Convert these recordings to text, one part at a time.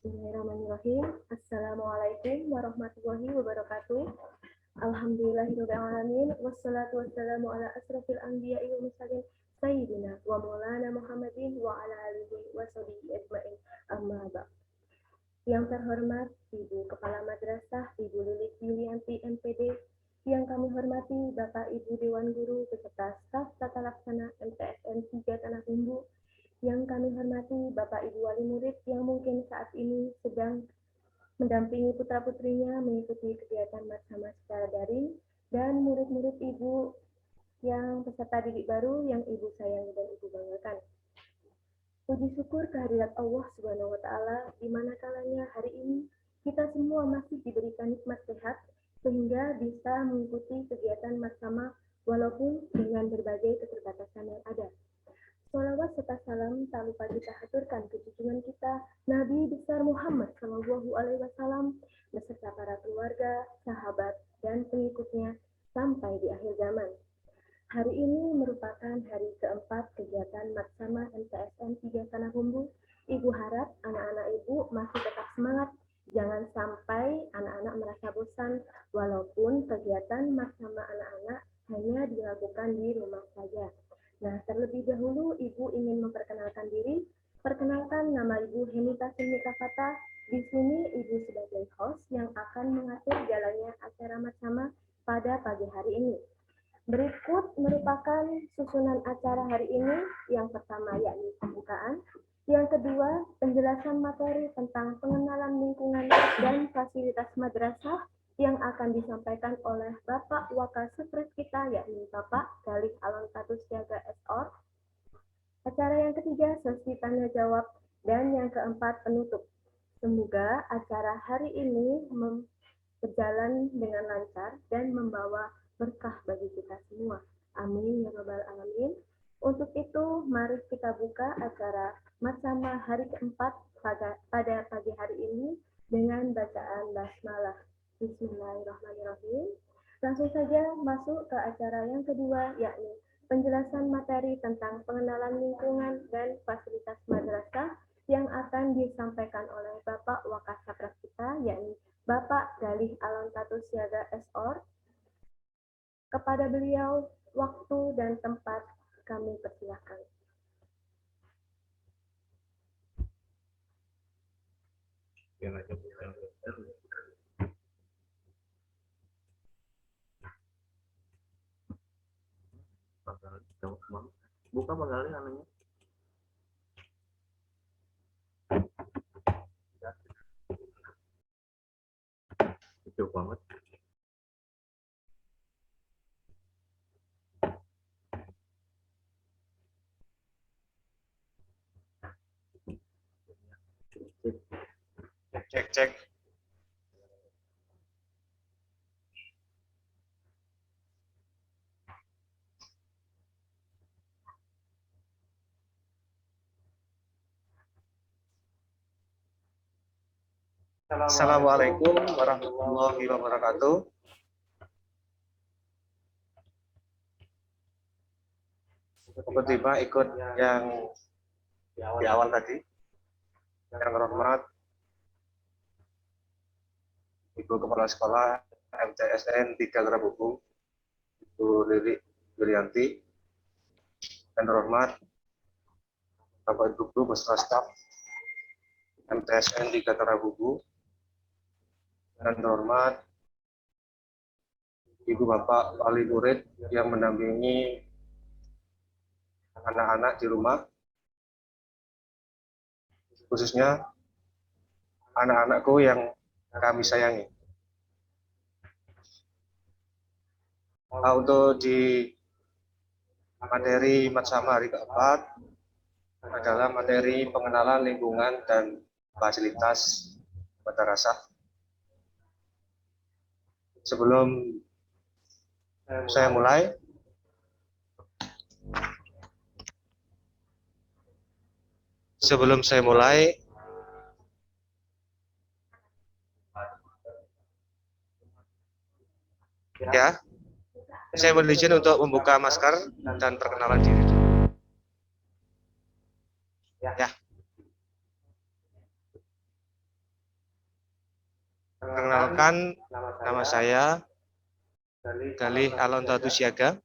Bismillahirrahmanirrahim. Assalamualaikum warahmatullahi wabarakatuh. Alhamdulillahirabbil alamin wassalatu wassalamu ala asrofil anbiya'i wal mursalin sayyidina wa maulana Muhammadin wa ala alihi wa sahbihi ajmain. Amma ba'd. Yang terhormat Ibu Kepala Madrasah Ibu Lilik Yulianti MPD, yang kami hormati Bapak Ibu Dewan Guru beserta staf tata laksana MTSN 3 Tanah Bumbu, yang kami hormati Bapak Ibu Wali Murid yang mungkin saat ini sedang mendampingi putra-putrinya mengikuti kegiatan bersama secara daring, dan murid-murid Ibu yang peserta didik baru yang Ibu sayangi dan Ibu banggakan. Puji syukur kehadirat Allah Subhanahu wa Ta'ala, di mana kalanya hari ini kita semua masih diberikan nikmat sehat sehingga bisa mengikuti kegiatan bersama walaupun dengan berbagai keterbatasan yang ada. Sholawat serta salam tak lupa kita haturkan ke junjungan kita Nabi besar Muhammad Shallallahu Alaihi Wasallam beserta para keluarga, sahabat, dan pengikutnya sampai di akhir zaman. Hari ini merupakan hari keempat kegiatan Maksama MTSN 3 Tanah Bumbu. Ibu harap anak-anak ibu masih tetap semangat. Jangan sampai anak-anak merasa bosan walaupun kegiatan Maksama anak-anak hanya dilakukan di rumah saja. Nah, terlebih dahulu Ibu ingin memperkenalkan diri. Perkenalkan, nama Ibu Henita Simika Fata. Di sini Ibu sebagai host yang akan mengatur jalannya acara bersama pada pagi hari ini. Berikut merupakan susunan acara hari ini. Yang pertama yakni pembukaan. Yang kedua, penjelasan materi tentang pengenalan lingkungan dan fasilitas madrasah yang akan disampaikan oleh Bapak Wakasupres kita, yakni Bapak Galih Alontatus Siaga SR. Acara yang ketiga, sesi tanya jawab, dan yang keempat, penutup. Semoga acara hari ini berjalan dengan lancar dan membawa berkah bagi kita semua. Amin ya rabbal alamin. Untuk itu, mari kita buka acara Maksama hari keempat pada pagi hari ini dengan bacaan basmalah. Bismillahirrahmanirrahim. Langsung saja masuk ke acara yang kedua, yakni penjelasan materi tentang pengenalan lingkungan dan fasilitas madrasah yang akan disampaikan oleh Bapak Wakasapras kita, yakni Bapak Galih Alontatus Siaga SR. Kepada beliau, waktu dan tempat kami persilahkan. Buka Magali anaknya. Kecil banget. Cek. Assalamualaikum warahmatullahi wabarakatuh. Tiba-tiba ikut yang di awal tadi. Yang terhormat Ibu Kepala Sekolah MTSN 3 Tanah Bumbu, Ibu Lilik Yulianti. Yang terhormat Bapak Ibu Guru beserta staf MTSN 3 Tanah Bumbu. Dan terhormat Ibu Bapak Wali Murid yang mendampingi anak-anak di rumah, khususnya anak-anakku yang kami sayangi. Untuk di materi Maksama hari keempat adalah materi pengenalan lingkungan dan fasilitas madrasah. Sebelum saya mulai, ya, saya mohon izin untuk membuka masker dan perkenalan diri dulu. Ya. Perkenalkan, nama saya Galih Alonta Tusiaga.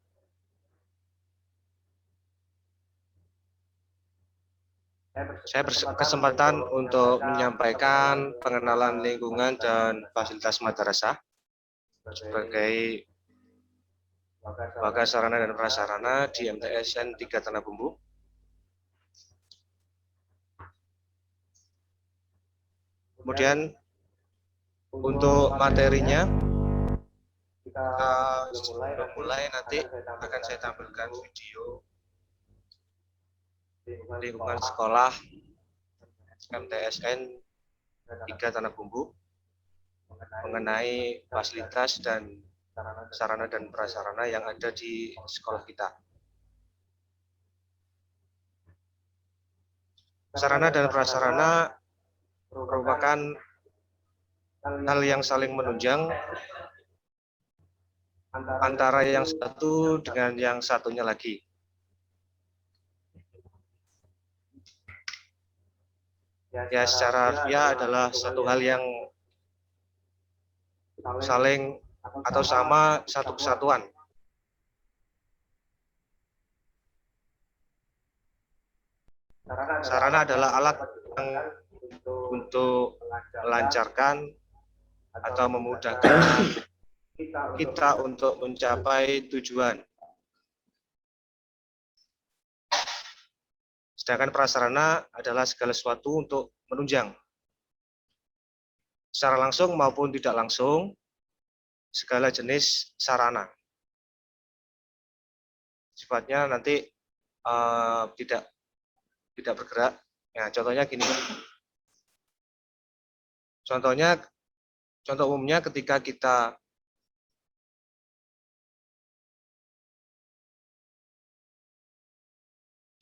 Saya berkesempatan untuk menyampaikan pengenalan lingkungan dan fasilitas madrasah sebagai Bagas Sarana dan Prasarana di MTSN 3 Tanah Bumbu. Kemudian untuk materinya, sebelum mulai nanti akan saya tampilkan video lingkungan sekolah MTSN 3 Tanah Bumbu mengenai fasilitas dan sarana dan prasarana yang ada di sekolah kita. Sarana dan prasarana merupakan hal yang saling menunjang antara yang satu dengan yang satunya lagi. Ya, secara harfiah adalah satu hal yang saling atau sama satu kesatuan. Sarana adalah alat yang untuk melancarkan atau memudahkan kita untuk mencapai tujuan. Sedangkan prasarana adalah segala sesuatu untuk menunjang. Secara langsung maupun tidak langsung, segala jenis sarana. Sifatnya nanti tidak bergerak. Nah, contohnya gini. Contoh umumnya ketika kita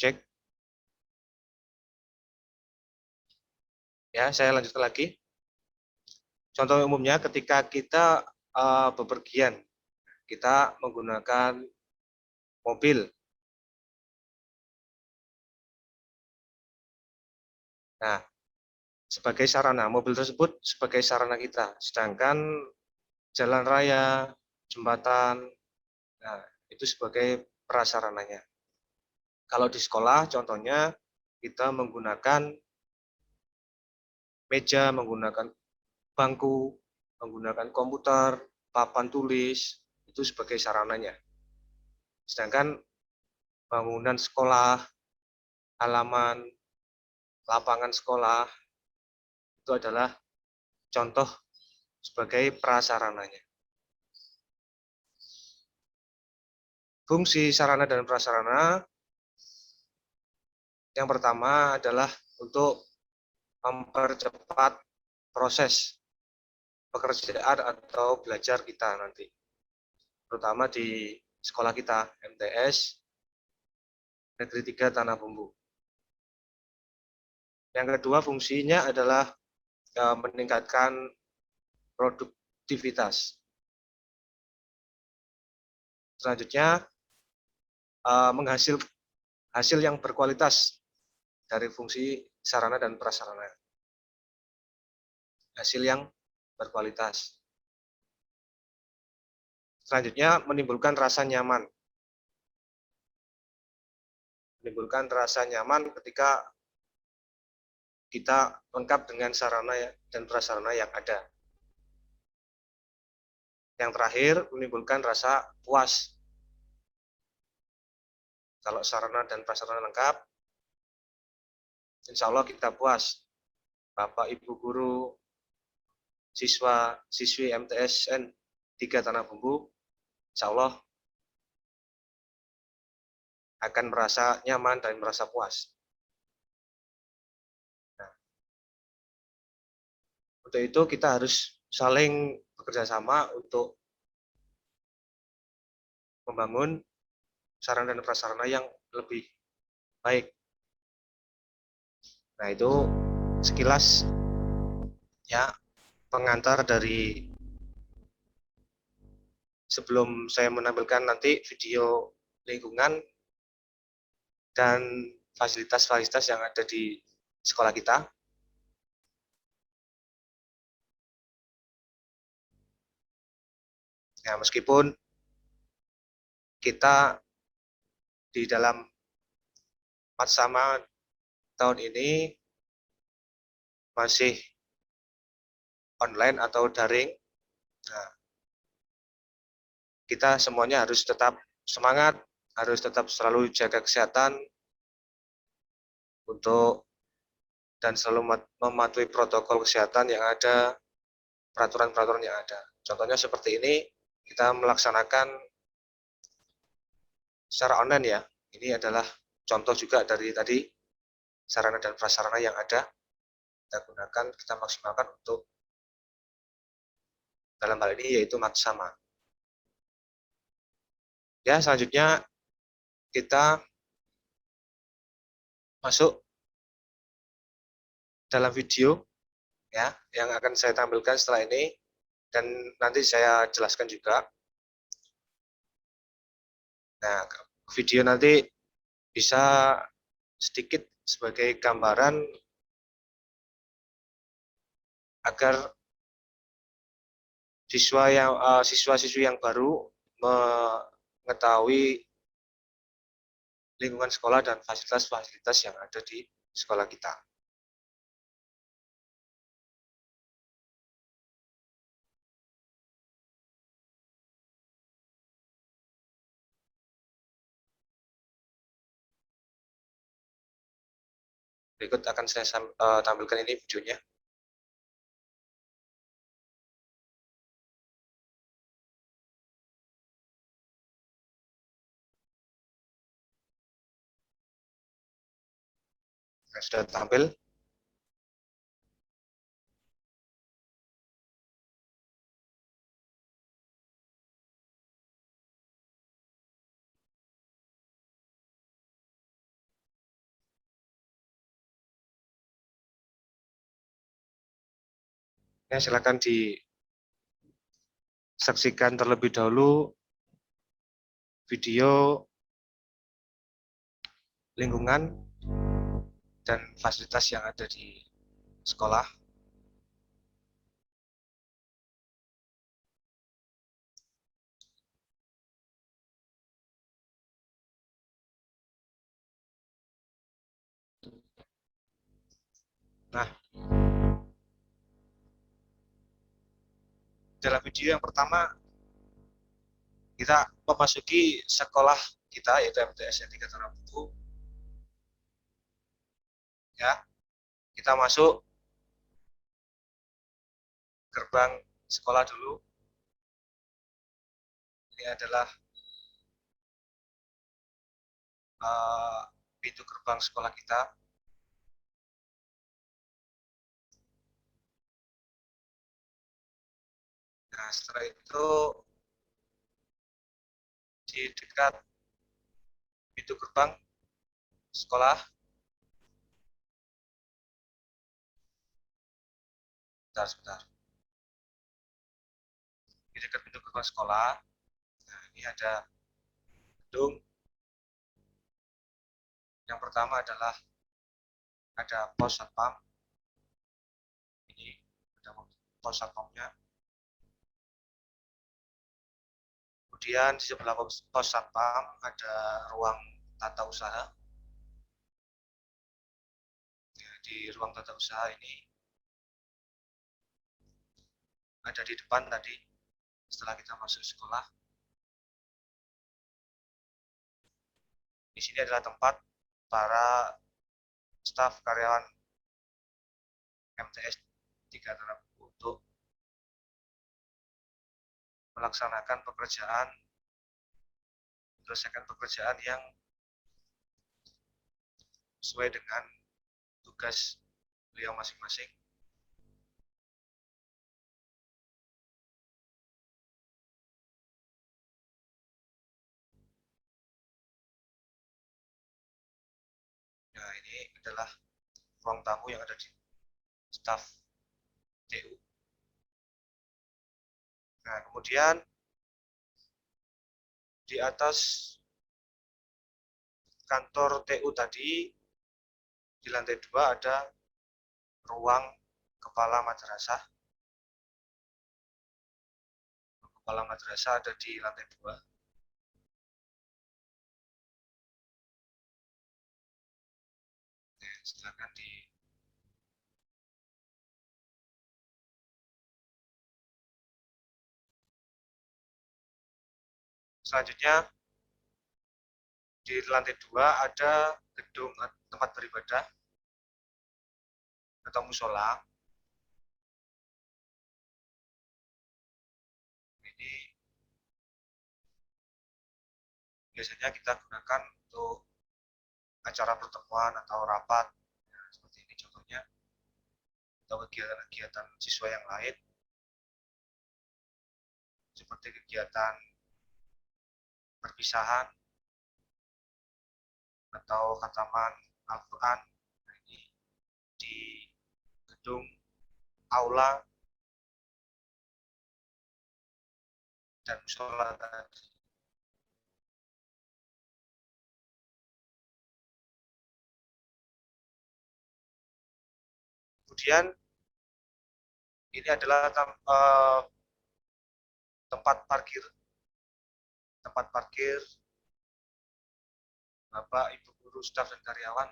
cek. Ya, saya lanjutkan lagi. Contoh umumnya ketika kita bepergian, kita menggunakan mobil. Nah, sebagai sarana, mobil tersebut sebagai sarana kita. Sedangkan jalan raya, jembatan, nah, itu sebagai prasarananya. Kalau di sekolah, contohnya kita menggunakan meja, menggunakan bangku, menggunakan komputer, papan tulis, itu sebagai sarananya. Sedangkan bangunan sekolah, halaman, lapangan sekolah, itu adalah contoh sebagai prasarananya. Fungsi sarana dan prasarana yang pertama adalah untuk mempercepat proses pekerjaan atau belajar kita nanti, terutama di sekolah kita MTS Negeri 3 Tanah Bumbu. Yang kedua fungsinya adalah meningkatkan produktivitas. Selanjutnya hasil yang berkualitas dari fungsi sarana dan prasarana. Hasil yang berkualitas. Selanjutnya menimbulkan rasa nyaman. Menimbulkan rasa nyaman ketika kita lengkap dengan sarana dan prasarana yang ada. Yang terakhir menimbulkan rasa puas. Kalau sarana dan prasarana lengkap, insya Allah kita puas. Bapak, Ibu Guru, siswa, siswi MTSN 3 Tanah Bumbu, insya Allah akan merasa nyaman dan merasa puas. Nah, untuk itu kita harus saling bekerja sama untuk membangun sarana dan prasarana yang lebih baik. Nah, itu sekilas ya pengantar dari sebelum saya menampilkan nanti video lingkungan dan fasilitas-fasilitas yang ada di sekolah kita. Nah, meskipun kita di dalam Matsama tahun ini masih online atau daring, nah, kita semuanya harus tetap semangat, harus tetap selalu jaga kesehatan untuk dan selalu mematuhi protokol kesehatan yang ada, peraturan-peraturan yang ada. Contohnya seperti ini, kita melaksanakan secara online ya. Ini adalah contoh juga dari tadi sarana dan prasarana yang ada kita gunakan, kita maksimalkan untuk dalam hal ini yaitu Matsama. Ya, selanjutnya kita masuk dalam video ya yang akan saya tampilkan setelah ini dan nanti saya jelaskan juga. Nah, video nanti bisa sedikit sebagai gambaran agar siswa-siswi yang baru mengetahui lingkungan sekolah dan fasilitas-fasilitas yang ada di sekolah kita. Berikut akan saya tampilkan ini videonya. Nah, sudah tampil. Ya, silakan disaksikan terlebih dahulu video lingkungan dan fasilitas yang ada di sekolah. Nah, dalam video yang pertama kita memasuki sekolah kita yaitu MTS 3 Tarabuku. Ya, kita masuk gerbang sekolah dulu. Ini adalah pintu gerbang sekolah kita. Nah, setelah itu di dekat pintu gerbang sekolah, sebentar. Di dekat pintu gerbang sekolah, nah ini ada gedung. Yang pertama adalah ada pos satpam. Ini ada pos satpamnya. Kemudian di sebelah pos satpam ada ruang tata usaha. Ya, di ruang tata usaha ini ada di depan tadi setelah kita masuk sekolah. Di sini adalah tempat para staf karyawan MTS 3 Tarabuku untuk melaksanakan pekerjaan, menyelesaikan pekerjaan yang sesuai dengan tugas beliau masing-masing. Nah, ini adalah ruang tamu yang ada di staf TU. Nah, kemudian di atas kantor TU tadi, di lantai 2 ada ruang kepala madrasah. kepala madrasah ada di lantai 2. Oke, silakan di selanjutnya di lantai 2 ada gedung tempat beribadah atau musola. Ini biasanya kita gunakan untuk acara pertemuan atau rapat, ya, seperti ini contohnya, atau kegiatan-kegiatan siswa yang lain, seperti kegiatan perpisahan atau khataman Al-Quran. Nah, ini di gedung aula dan musola tadi. Kemudian ini adalah tempat parkir Bapak, Ibu guru, staf dan karyawan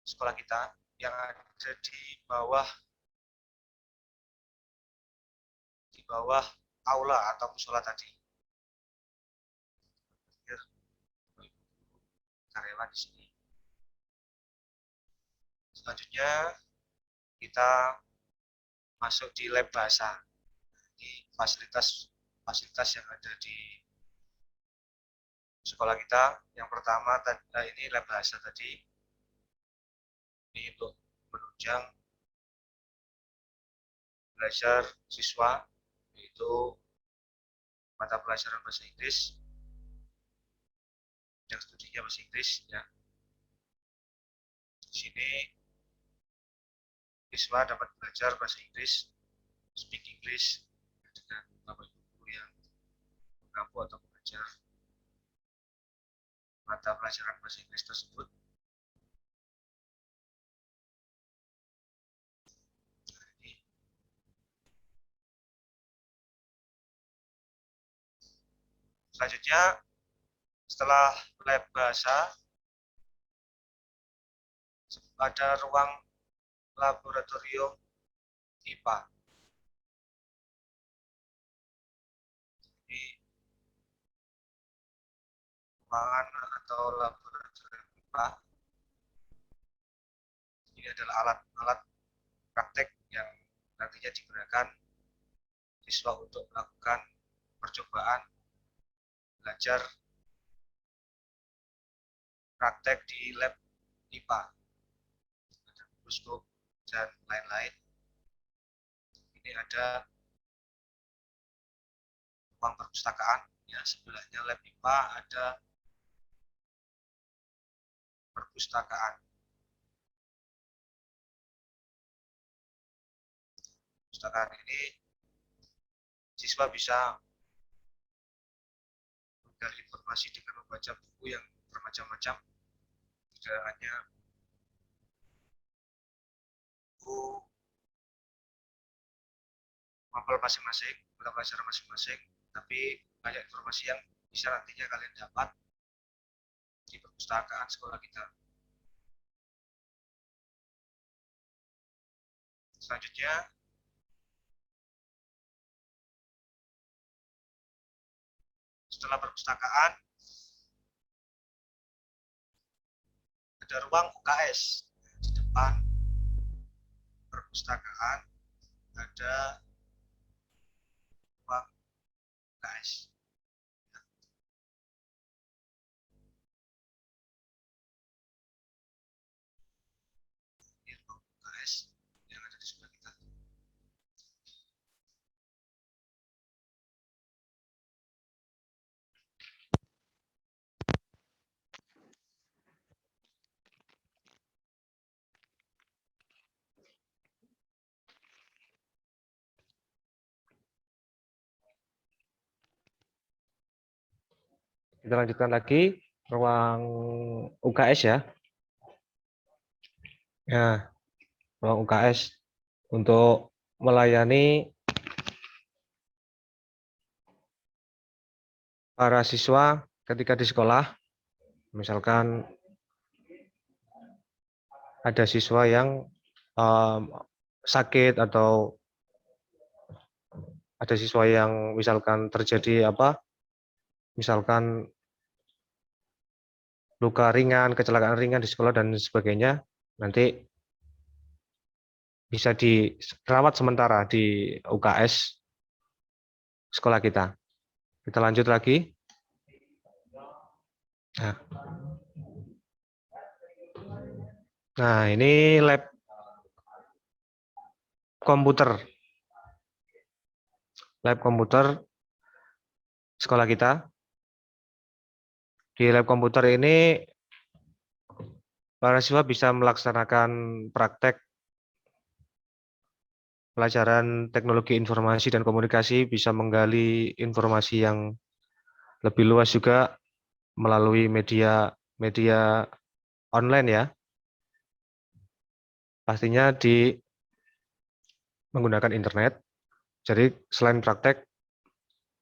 sekolah kita yang ada di bawah aula atau musola tadi. Karyawan di sini. Selanjutnya kita masuk di lab bahasa. Ini fasilitas yang ada di sekolah kita. Yang pertama ini lab bahasa tadi. Ini untuk menunjang belajar siswa, yaitu mata pelajaran bahasa Inggris, yang studinya bahasa Inggris. Ya. Di sini siswa dapat belajar bahasa Inggris, speak English, dengan Bapak Ibu guru yang mengampu atau mengajar mata pelajaran bahasa Inggris tersebut. Selanjutnya, setelah lab bahasa, ada ruang laboratorium IPA. Jadi, ruangan atau laboratorium IPA ini adalah alat-alat praktek yang nantinya digunakan siswa untuk melakukan percobaan belajar praktek di lab IPA. Ada mikroskop dan lain-lain. Ini ada ruang perpustakaan, ya, sebelahnya lab IPA ada perpustakaan. Perpustakaan ini siswa bisa mencari informasi dengan membaca buku yang bermacam-macam, tidak hanya buku mapel masing-masing, mata pelajaran masing-masing, tapi banyak informasi yang bisa nantinya kalian dapat di perpustakaan sekolah kita. Selanjutnya, setelah perpustakaan, ada ruang UKS. Di depan perpustakaan ada ruang UKS. Ini ruang UKS yang ada di sekolah kita. Kita lanjutkan lagi ruang UKS ya. Ya, ruang UKS untuk melayani para siswa ketika di sekolah, misalkan ada siswa yang sakit atau ada siswa yang misalkan terjadi misalkan luka ringan, kecelakaan ringan di sekolah dan sebagainya, nanti bisa dirawat sementara di UKS sekolah kita. Kita lanjut lagi. Nah, ini lab komputer. Lab komputer sekolah kita. Di lab komputer ini para siswa bisa melaksanakan praktek pelajaran teknologi informasi dan komunikasi, bisa menggali informasi yang lebih luas juga melalui media online ya. Pastinya menggunakan internet. Jadi selain praktek,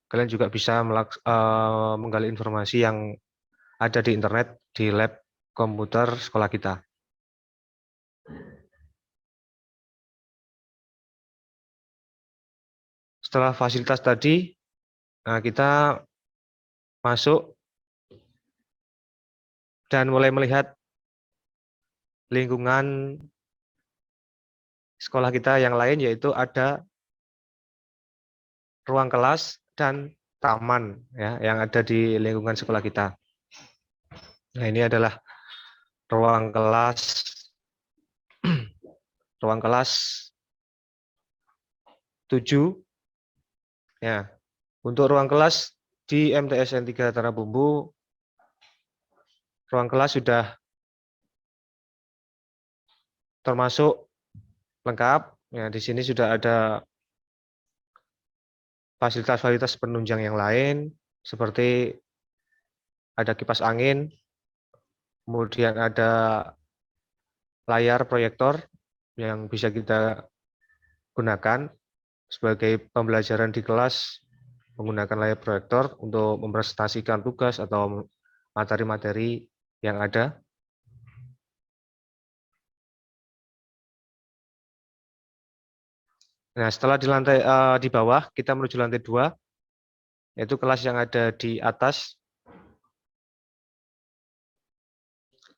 kalian juga bisa menggali informasi yang ada di internet di lab komputer sekolah kita. Setelah fasilitas tadi, kita masuk dan mulai melihat lingkungan sekolah kita yang lain, yaitu ada ruang kelas dan taman ya yang ada di lingkungan sekolah kita. Nah, ini adalah ruang kelas 7 ya. Untuk ruang kelas di MTSN 3 Tarabumbu, ruang kelas sudah termasuk lengkap. Ya, di sini sudah ada fasilitas-fasilitas penunjang yang lain, seperti ada kipas angin, kemudian ada layar proyektor yang bisa kita gunakan sebagai pembelajaran di kelas menggunakan layar proyektor untuk mempresentasikan tugas atau materi-materi yang ada. Nah, setelah di bawah, kita menuju lantai 2, yaitu kelas yang ada di atas,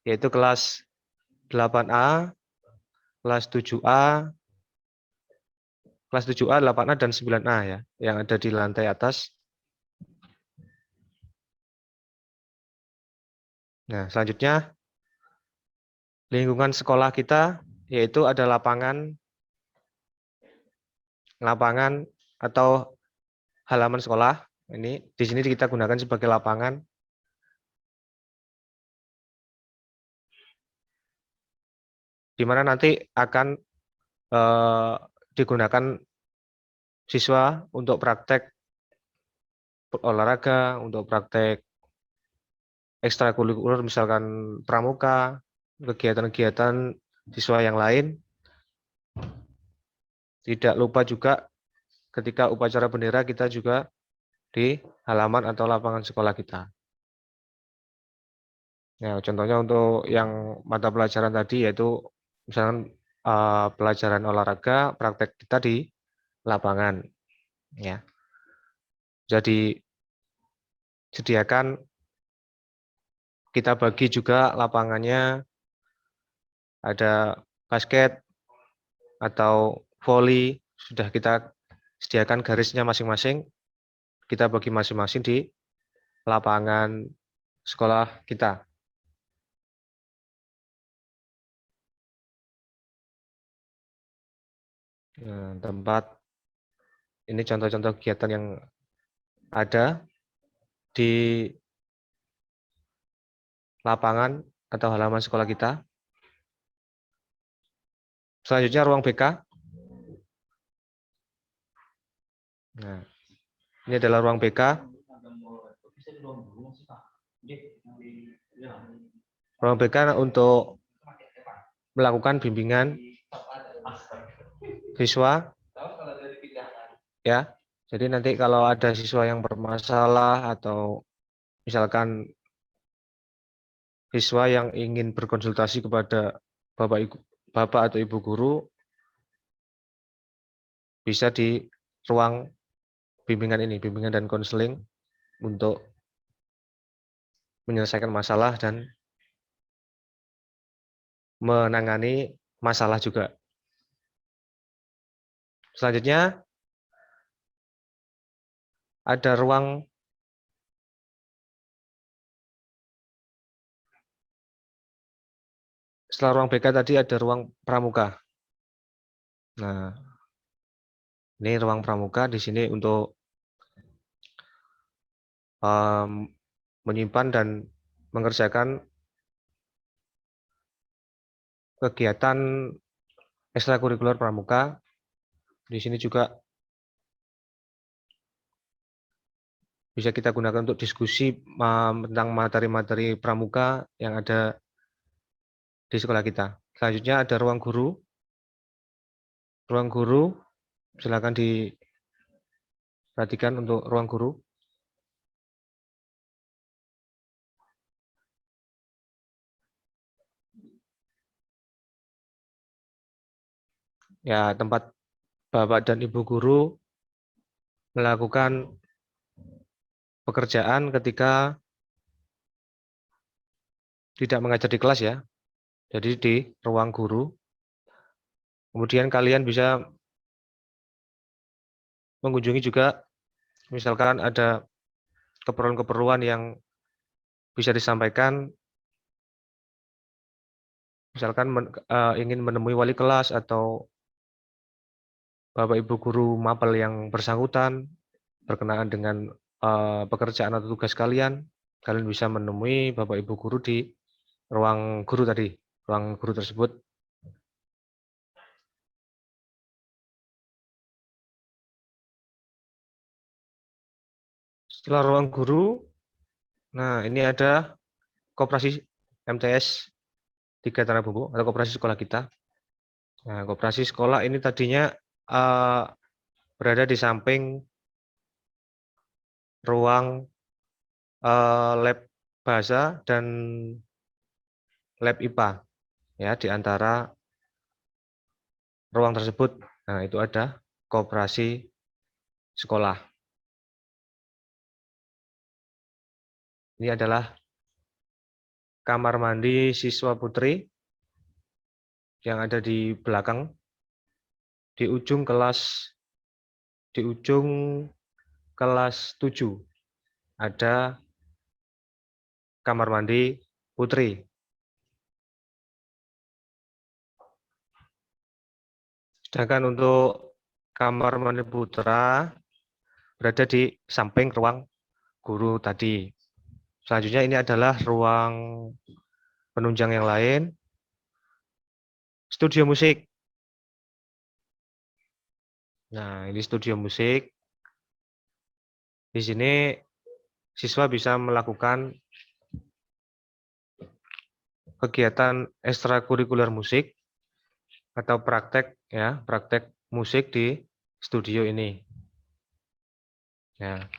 yaitu kelas 8A, kelas 7A, 8A, dan 9A ya, yang ada di lantai atas. Nah, selanjutnya, lingkungan sekolah kita, yaitu ada lapangan atau halaman sekolah. Ini di sini kita gunakan sebagai lapangan. Di mana nanti akan digunakan siswa untuk praktek olahraga, untuk praktek ekstrakurikuler, misalkan pramuka, kegiatan-kegiatan siswa yang lain. Tidak lupa juga ketika upacara bendera kita juga di halaman atau lapangan sekolah kita. Ya, contohnya untuk yang mata pelajaran tadi, yaitu misalkan pelajaran olahraga, praktek kita di lapangan. Ya, jadi sediakan kita bagi juga lapangannya, ada basket atau voli, sudah kita sediakan garisnya masing-masing, kita bagi masing-masing di lapangan sekolah kita. Nah, tempat ini contoh-contoh kegiatan yang ada di lapangan atau halaman sekolah kita. Selanjutnya ruang BK. Nah, ini adalah ruang BK. Ruang BK untuk melakukan bimbingan siswa. Ya, jadi nanti kalau ada siswa yang bermasalah atau misalkan siswa yang ingin berkonsultasi kepada Bapak atau Ibu guru, bisa di ruang bimbingan ini, bimbingan dan konseling untuk menyelesaikan masalah dan menangani masalah juga. Selanjutnya ada ruang setelah ruang BK tadi ada ruang pramuka. Nah, ini ruang pramuka di sini untuk menyimpan dan mengerjakan kegiatan ekstrakurikuler pramuka. Di sini juga bisa kita gunakan untuk diskusi tentang materi-materi pramuka yang ada di sekolah kita. Selanjutnya ada ruang guru. Ruang guru, silakan diperhatikan untuk ruang guru. Ya, tempat Bapak dan Ibu guru melakukan pekerjaan ketika tidak mengajar di kelas ya. Jadi di ruang guru. Kemudian kalian bisa mengunjungi juga, misalkan ada keperluan-keperluan yang bisa disampaikan, misalkan ingin menemui wali kelas atau Bapak Ibu guru mapel yang bersangkutan berkenaan dengan pekerjaan atau tugas kalian bisa menemui Bapak Ibu guru di ruang guru tadi, ruang guru tersebut. Setelah ruang guru, nah ini ada koperasi MTS 3 Tanah Bumbu atau koperasi sekolah kita. Nah, koperasi sekolah ini tadinya berada di samping ruang lab bahasa dan lab IPA, ya, di antara ruang tersebut. Nah, itu ada koperasi sekolah. Ini adalah kamar mandi siswa putri yang ada di belakang, di ujung kelas 7 ada kamar mandi putri. Sedangkan untuk kamar mandi putra berada di samping ruang guru tadi. Selanjutnya ini adalah ruang penunjang yang lain, studio musik. Nah, ini studio musik. Di sini siswa bisa melakukan kegiatan ekstrakurikuler musik atau praktek, ya, praktek musik di studio ini. Ya.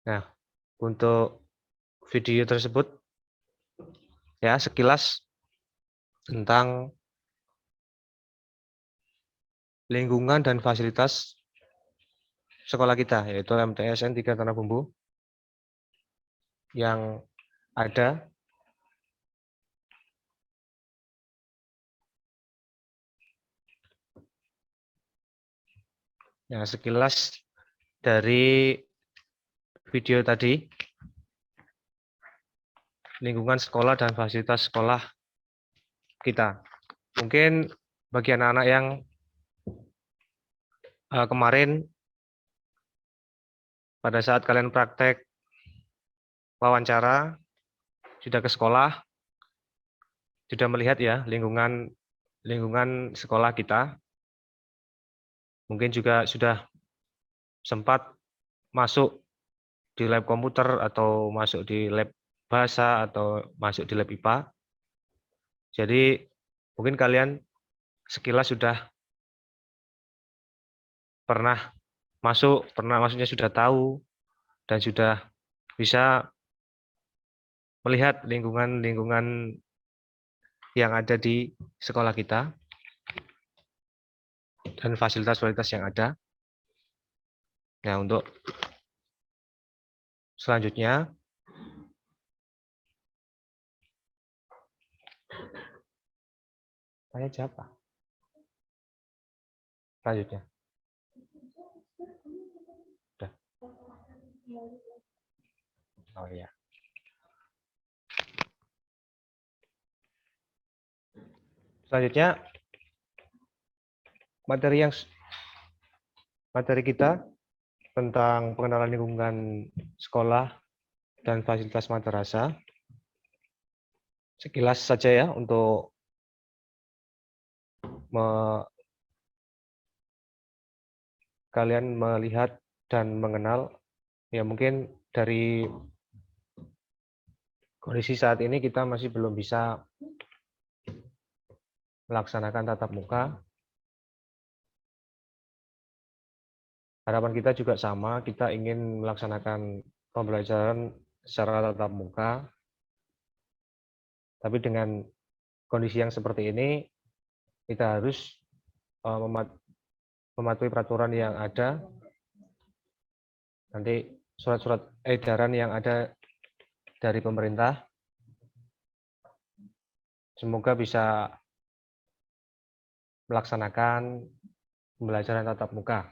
Nah, untuk video tersebut ya sekilas tentang lingkungan dan fasilitas sekolah kita, yaitu MTSN 3 Tanah Bumbu yang ada ya, sekilas dari video tadi, lingkungan sekolah dan fasilitas sekolah kita. Mungkin bagi anak-anak yang kemarin pada saat kalian praktek wawancara, sudah ke sekolah, sudah melihat ya lingkungan sekolah kita. Mungkin juga sudah sempat masuk di lab komputer atau masuk di lab bahasa atau masuk di lab IPA. Jadi mungkin kalian sekilas sudah maksudnya sudah tahu dan sudah bisa melihat lingkungan yang ada di sekolah kita dan fasilitas-fasilitas yang ada. Nah, untuk selanjutnya, tanya siapa? Selanjutnya. Udah. Oh iya. Selanjutnya, materi kita tentang pengenalan lingkungan sekolah dan fasilitas madrasah. Sekilas saja ya untuk kalian melihat dan mengenal. Ya mungkin dari kondisi saat ini kita masih belum bisa melaksanakan tatap muka. Harapan kita juga sama, kita ingin melaksanakan pembelajaran secara tatap muka. Tapi dengan kondisi yang seperti ini, kita harus mematuhi peraturan yang ada. Nanti surat-surat edaran yang ada dari pemerintah. Semoga bisa melaksanakan pembelajaran tatap muka.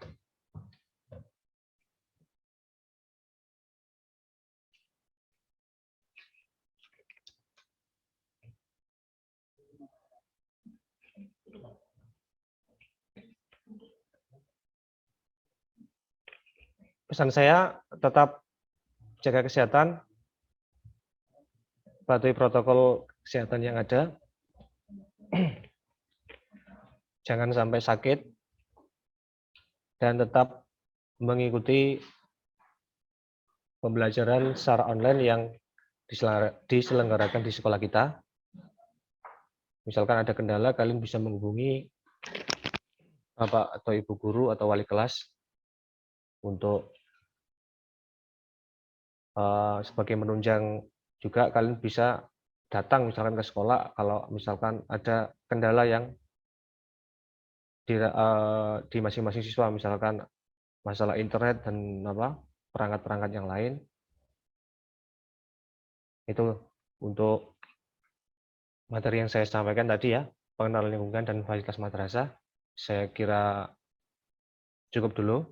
Pesan saya tetap jaga kesehatan, patuhi protokol kesehatan yang ada, jangan sampai sakit, dan tetap mengikuti pembelajaran secara online yang diselenggarakan di sekolah kita. Misalkan ada kendala, kalian bisa menghubungi Bapak atau Ibu guru atau wali kelas untuk sebagai menunjang juga kalian bisa datang misalkan ke sekolah kalau misalkan ada kendala yang di masing-masing siswa, misalkan masalah internet dan perangkat-perangkat yang lain. Itu untuk materi yang saya sampaikan tadi ya, pengenalan lingkungan dan fasilitas madrasah. Saya kira cukup dulu.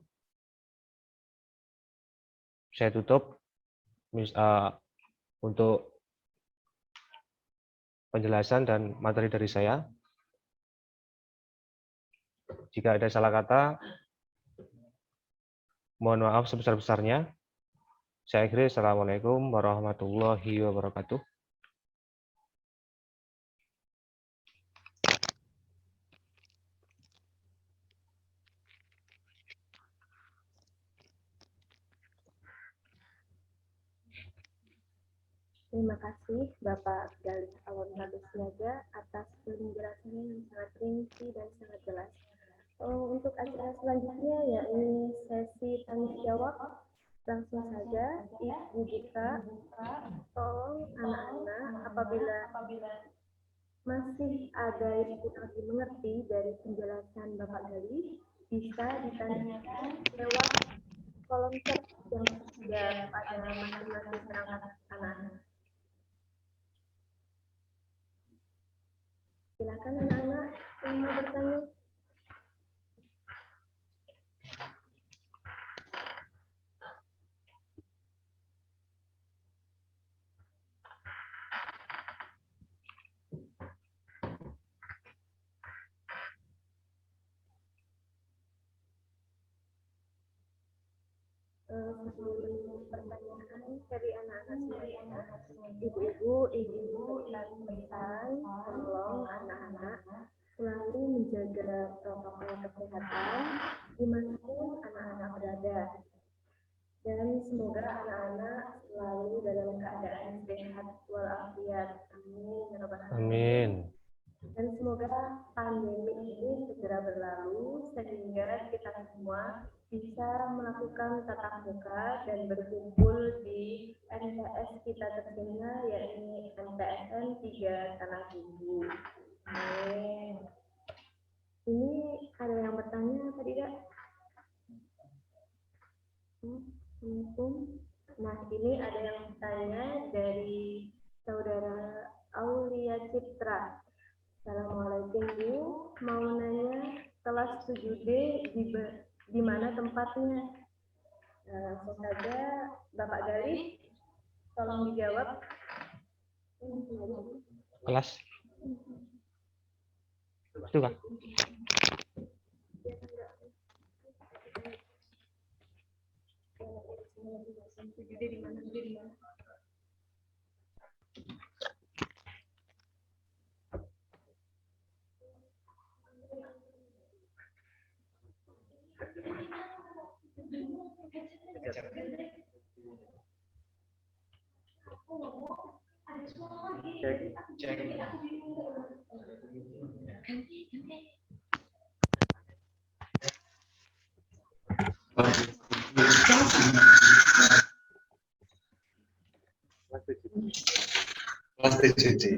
Saya tutup untuk penjelasan dan materi dari saya. Jika ada salah kata, mohon maaf sebesar-besarnya. Saya akhiri. Assalamualaikum warahmatullahi wabarakatuh. Terima kasih Bapak Galih Awam Siaga atas penjelasannya yang sangat rinci dan sangat jelas. Untuk acara selanjutnya yakni sesi tanya jawab. Langsung saja Ibu Gita, tolong anak-anak apabila masih ada yang kurang dimengerti dari penjelasan Bapak Galih, bisa ditanyakan lewat kolom chat yang tersedia pada masing-masing perangkat anak-anak. Silakan anak-anak yang mau bertanya. Sebelum pertanyaan dari anak-anak semuanya, ibu-ibu dan pesan tolong anak-anak selalu menjaga protokol kesehatan dimanapun anak-anak berada, dan semoga anak-anak selalu dalam keadaan sehat walafiat. Amin. Amin. Dan semoga pandemi agar kita semua bisa melakukan tatap muka dan berkumpul di MTS kita tercinta, yakni MTSN 3 Tanah Bumbu. Ini ada yang bertanya tadi, Kak? Assalamualaikum. Nah, ini ada yang bertanya dari Saudara Aulia Citra. Assalamualaikum Bu, mau nanya kelas 7D di mana tempatnya? Langsung saja Bapak Galih, tolong dijawab. Kelas itu Kak. Kelas 7D.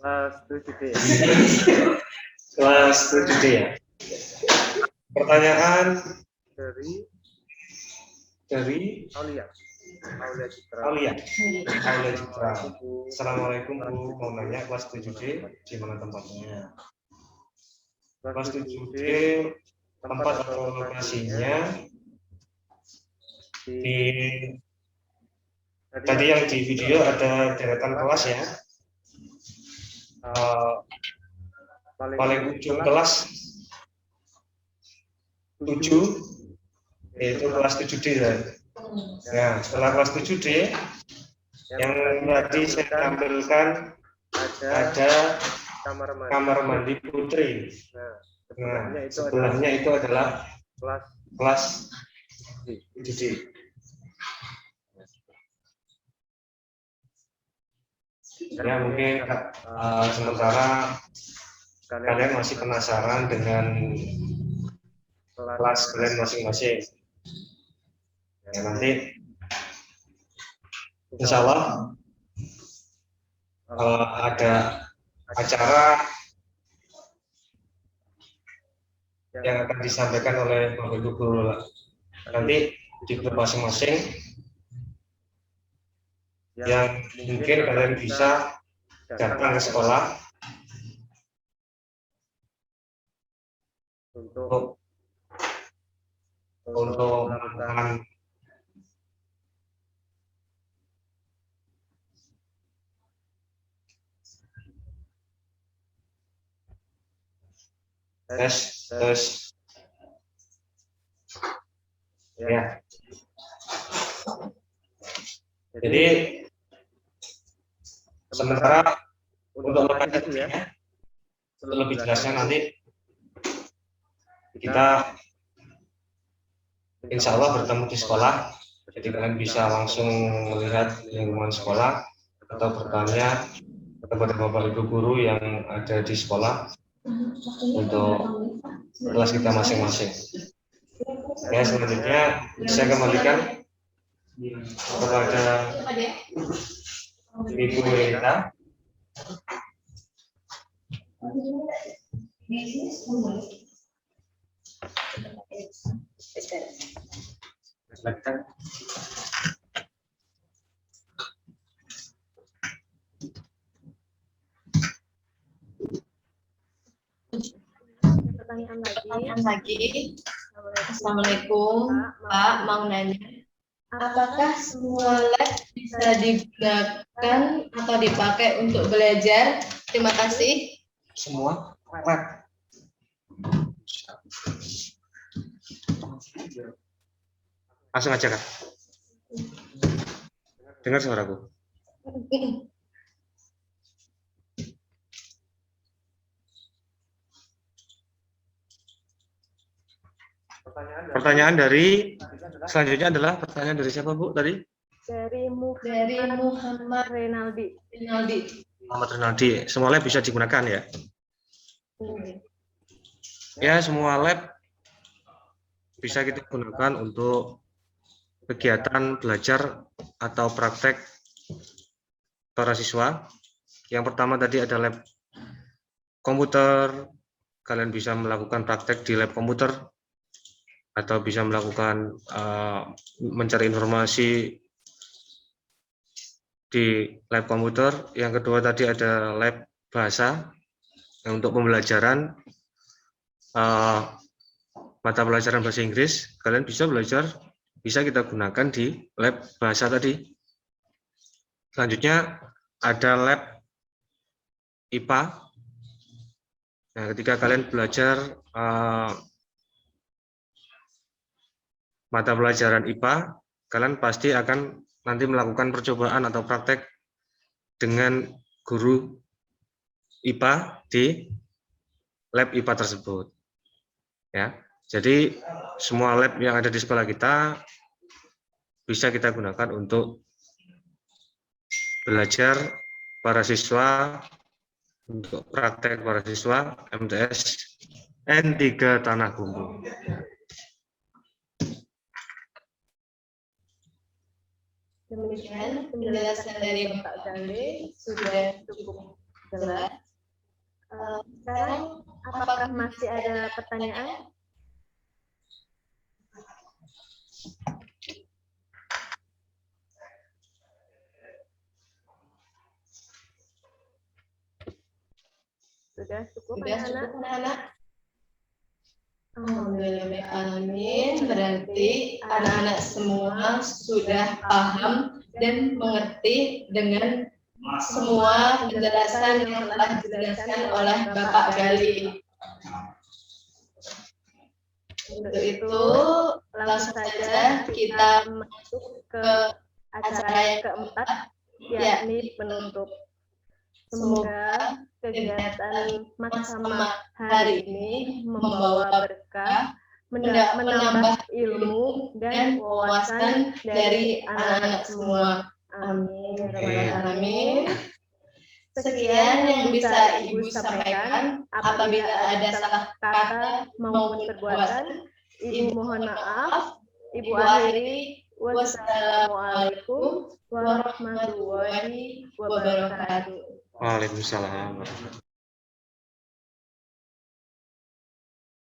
Kelas 7D. Kelas 7D ya. Pertanyaan Dari Aulia Citra. Aulia Citra. Assalamualaikum Bu, mau nanya kelas 7D di mana tempatnya? Kelas 7D tempat atau lokasinya di tadi yang di video ada deretan kelas ya. Paling ujung kelas 7 yaitu kelas 7D ya. Nah, setelah kelas 7D yang tadi saya tampilkan ada kamar mandi putri. Nah, sebelahnya itu adalah kelas 7D. Ya mungkin sementara kalian masih penasaran dengan kelas kalian masing-masing. Ya, nanti insya Allah ada acara yang akan disampaikan oleh Bapak Ibu guru nanti di grup masing-masing yang mungkin kalian bisa datang ke sekolah untuk melakukan tes ya. Jadi sementara untuk lokasinya lebih jelasnya nanti kita insya Allah bertemu di sekolah, jadi kalian bisa langsung melihat lingkungan sekolah atau bertanya kepada Bapak Ibu guru yang ada di sekolah untuk kelas kita masing-masing. Ya, selanjutnya saya kembalikan kepada Ibu Rita. Pertanyaan lagi. Assalamualaikum Pak, mau nanya, apakah semua lab bisa digunakan atau dipakai untuk belajar? Terima kasih. Semua lab. Langsung aja Kak. Dengar suaraku. Pertanyaan Pertanyaan dari selanjutnya adalah pertanyaan dari siapa Bu tadi? Dari Dari Muhammad Muhammad Renaldi. Rinaldi. Muhammad Renaldi. Semua lab bisa digunakan ya? Ya, semua lab bisa kita gunakan untuk kegiatan belajar atau praktek para siswa. Yang pertama tadi ada lab komputer. Kalian bisa melakukan praktek di lab komputer atau bisa melakukan mencari informasi di lab komputer. Yang kedua tadi ada lab bahasa untuk pembelajaran mata pelajaran bahasa Inggris. Kalian bisa belajar, bisa kita gunakan di lab bahasa tadi. Selanjutnya ada lab IPA. Nah, ketika kalian belajar mata pelajaran IPA, kalian pasti akan nanti melakukan percobaan atau praktek dengan guru IPA di lab IPA tersebut. Ya, jadi semua lab yang ada di sekolah kita bisa kita gunakan untuk belajar para siswa, untuk praktek para siswa MTS N3 Tanah Bumbu. Demikian penjelasan dari Bapak Gale sudah cukup jelas. Sekarang Apakah masih ada pertanyaan? Sudah cukup, sudah anak-anak? cukup anak-anak? Alhamdulillahirrahmanirrahim. Berarti anak-anak semua sudah paham dan mengerti dengan semua penjelasan yang telah dijelaskan oleh Bapak Gali. Untuk itu, langsung saja kita masuk ke acara yang keempat, ya, yakni penutup. Semoga kegiatan Maksama hari ini membawa berkah, menambah ilmu dan wawasan dari anak-anak semua. Amin. Amin. Sekian yang bisa Ibu sampaikan. Apabila ada salah kata maupun perbuatan, Ibu mohon maaf. Ibu akhiri. Wassalamualaikum warahmatullahi wabarakatuh. Waalaikumsalam.